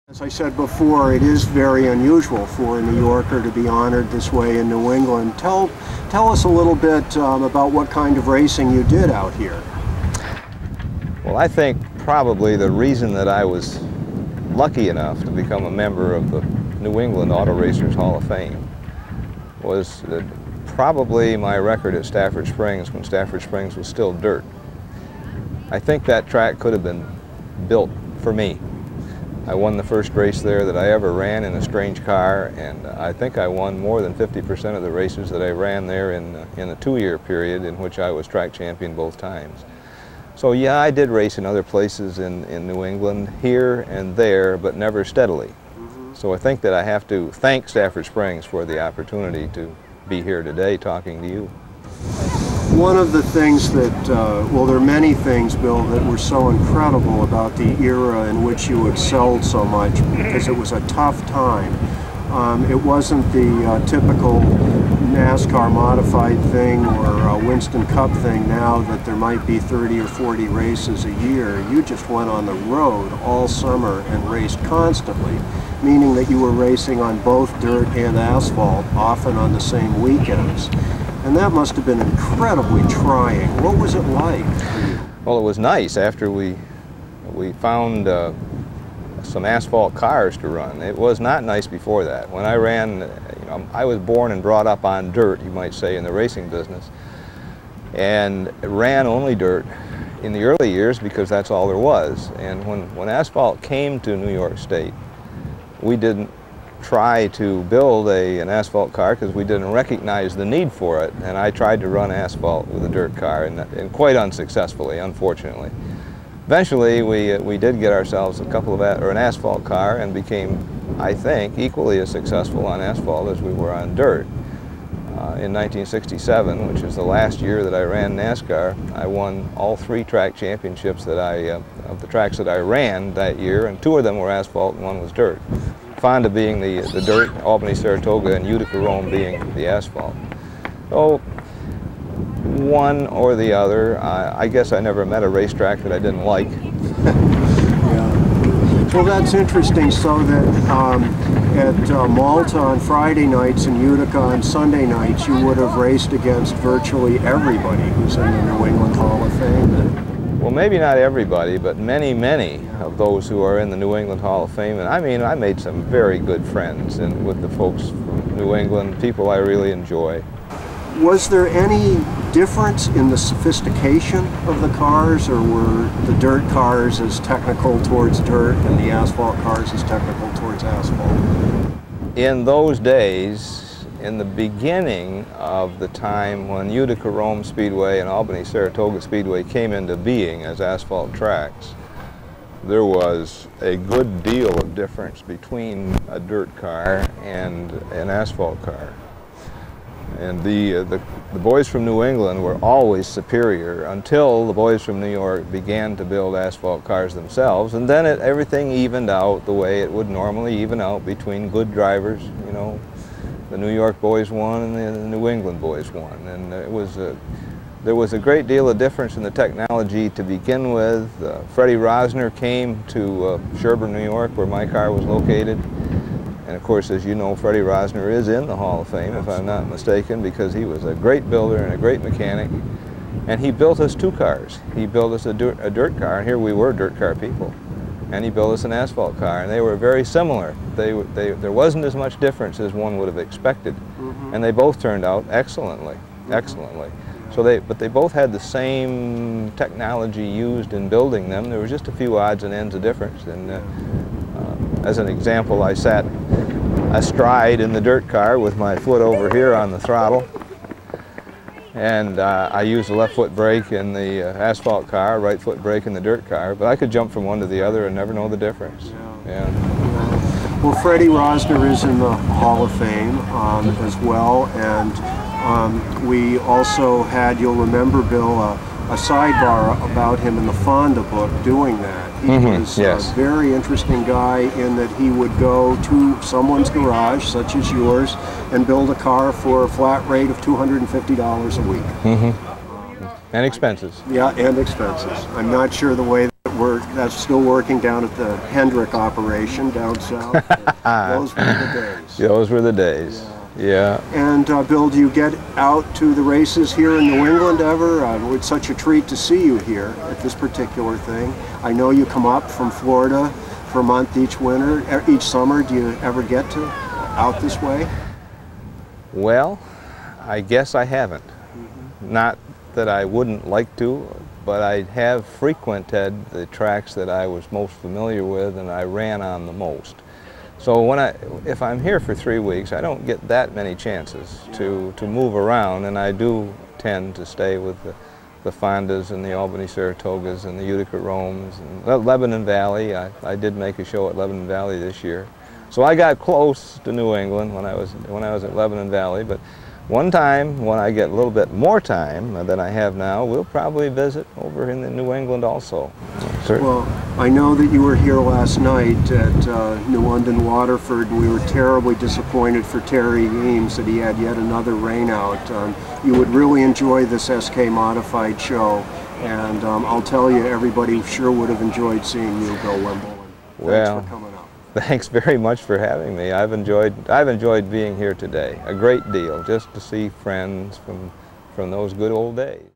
As I said before, it is very unusual for a New Yorker to be honored this way in New England. Tell us a little bit about what kind of racing you did out here. Well, I think probably the reason that I was lucky enough to become a member of the New England Auto Racers Hall of Fame was probably my record at Stafford Springs when Stafford Springs was still dirt. I think that track could have been built for me. I won the first race there that I ever ran in a strange car, and I think I won more than 50% of the races that I ran there in a 2-year period in which I was track champion both times. So yeah, I did race in other places in New England, here and there, but never steadily. So I think that I have to thank Stafford Springs for the opportunity to be here today talking to you. One of the things that, well, there are many things, Bill, that were so incredible about the era in which you excelled so much, because it was a tough time. It wasn't the typical NASCAR modified thing or Winston Cup thing now that there might be 30 or 40 races a year. You just went on the road all summer and raced constantly, meaning that you were racing on both dirt and asphalt, often on the same weekends. And that must have been incredibly trying. What was it like for you? Well, it was nice after we found some asphalt cars to run. It was not nice before that. When I ran, you know, I was born and brought up on dirt, you might say, in the racing business, and ran only dirt in the early years because that's all there was. And when asphalt came to New York State, we didn't try to build an asphalt car because we didn't recognize the need for it, and I tried to run asphalt with a dirt car, and quite unsuccessfully, unfortunately. Eventually we did get ourselves an asphalt car and became, I think, equally as successful on asphalt as we were on dirt. In 1967, which is the last year that I ran NASCAR, I won all 3 track championships that of the tracks that I ran that year, and 2 of them were asphalt and 1 was dirt. Fonda being the dirt, Albany, Saratoga, and Utica, Rome being the asphalt. So one or the other. I guess I never met a racetrack that I didn't like. Yeah. Well, that's interesting. So that at Malta on Friday nights and Utica on Sunday nights, you would have raced against virtually everybody who's in the New England Hall of Fame. Well, maybe not everybody, but many, many of those who are in the New England Hall of Fame. And I mean, I made some very good friends with the folks from New England, people I really enjoy. Was there any difference in the sophistication of the cars, or were the dirt cars as technical towards dirt and the asphalt cars as technical towards asphalt? In those days, in the beginning of the time when Utica Rome Speedway and Albany Saratoga Speedway came into being as asphalt tracks, there was a good deal of difference between a dirt car and an asphalt car. And the boys from New England were always superior until the boys from New York began to build asphalt cars themselves, and then everything evened out the way it would normally even out between good drivers. You know, the New York boys won and the New England boys won, and there was a great deal of difference in the technology to begin with. Freddie Rosner came to Sherburne, New York, where my car was located. And of course, as you know, Freddie Rosner is in the Hall of Fame, if I'm not mistaken, because he was a great builder and a great mechanic. And he built us 2 cars. He built us a dirt car, and here we were dirt car people. And he built us an asphalt car, and they were very similar. There wasn't as much difference as one would have expected. And they both turned out excellently, excellently. So but they both had the same technology used in building them. There was just a few odds and ends of difference. And as an example, I sat astride in the dirt car with my foot over here on the throttle, and I used the left foot brake in the asphalt car, right foot brake in the dirt car, but I could jump from one to the other and never know the difference. Yeah. Well, Freddie Rosner is in the Hall of Fame as well, and we also had, you'll remember, Bill, a sidebar about him in the Fonda book doing that. He was yes. a very interesting guy in that he would go to someone's garage, such as yours, and build a car for a flat rate of $250 a week. And expenses. Yeah, and expenses. I'm not sure the way that that's still working down at the Hendrick operation down south. Those were the days. Those were the days. Yeah. And Bill, do you get out to the races here in New England ever? It's such a treat to see you here at this particular thing. I know you come up from Florida for a month each summer. Do you ever get to out this way? Well, I guess I haven't. Not that I wouldn't like to, but I have frequented the tracks that I was most familiar with and I ran on the most. So if I'm here for 3 weeks, I don't get that many chances to move around, and I do tend to stay with the Fondas and the Albany Saratogas and the Utica Romes and Lebanon Valley. I did make a show at Lebanon Valley this year. So I got close to New England when I was at Lebanon Valley, but one time, when I get a little bit more time than I have now, we'll probably visit over in the New England also. Well, I know that you were here last night at New London Waterford, and we were terribly disappointed for Terry Eames that he had yet another rain out. You would really enjoy this SK Modified show, and I'll tell you, everybody sure would have enjoyed seeing you, Bill Wimble. Thanks for coming up. Thanks very much for having me. I've enjoyed being here today a great deal, just to see friends from those good old days.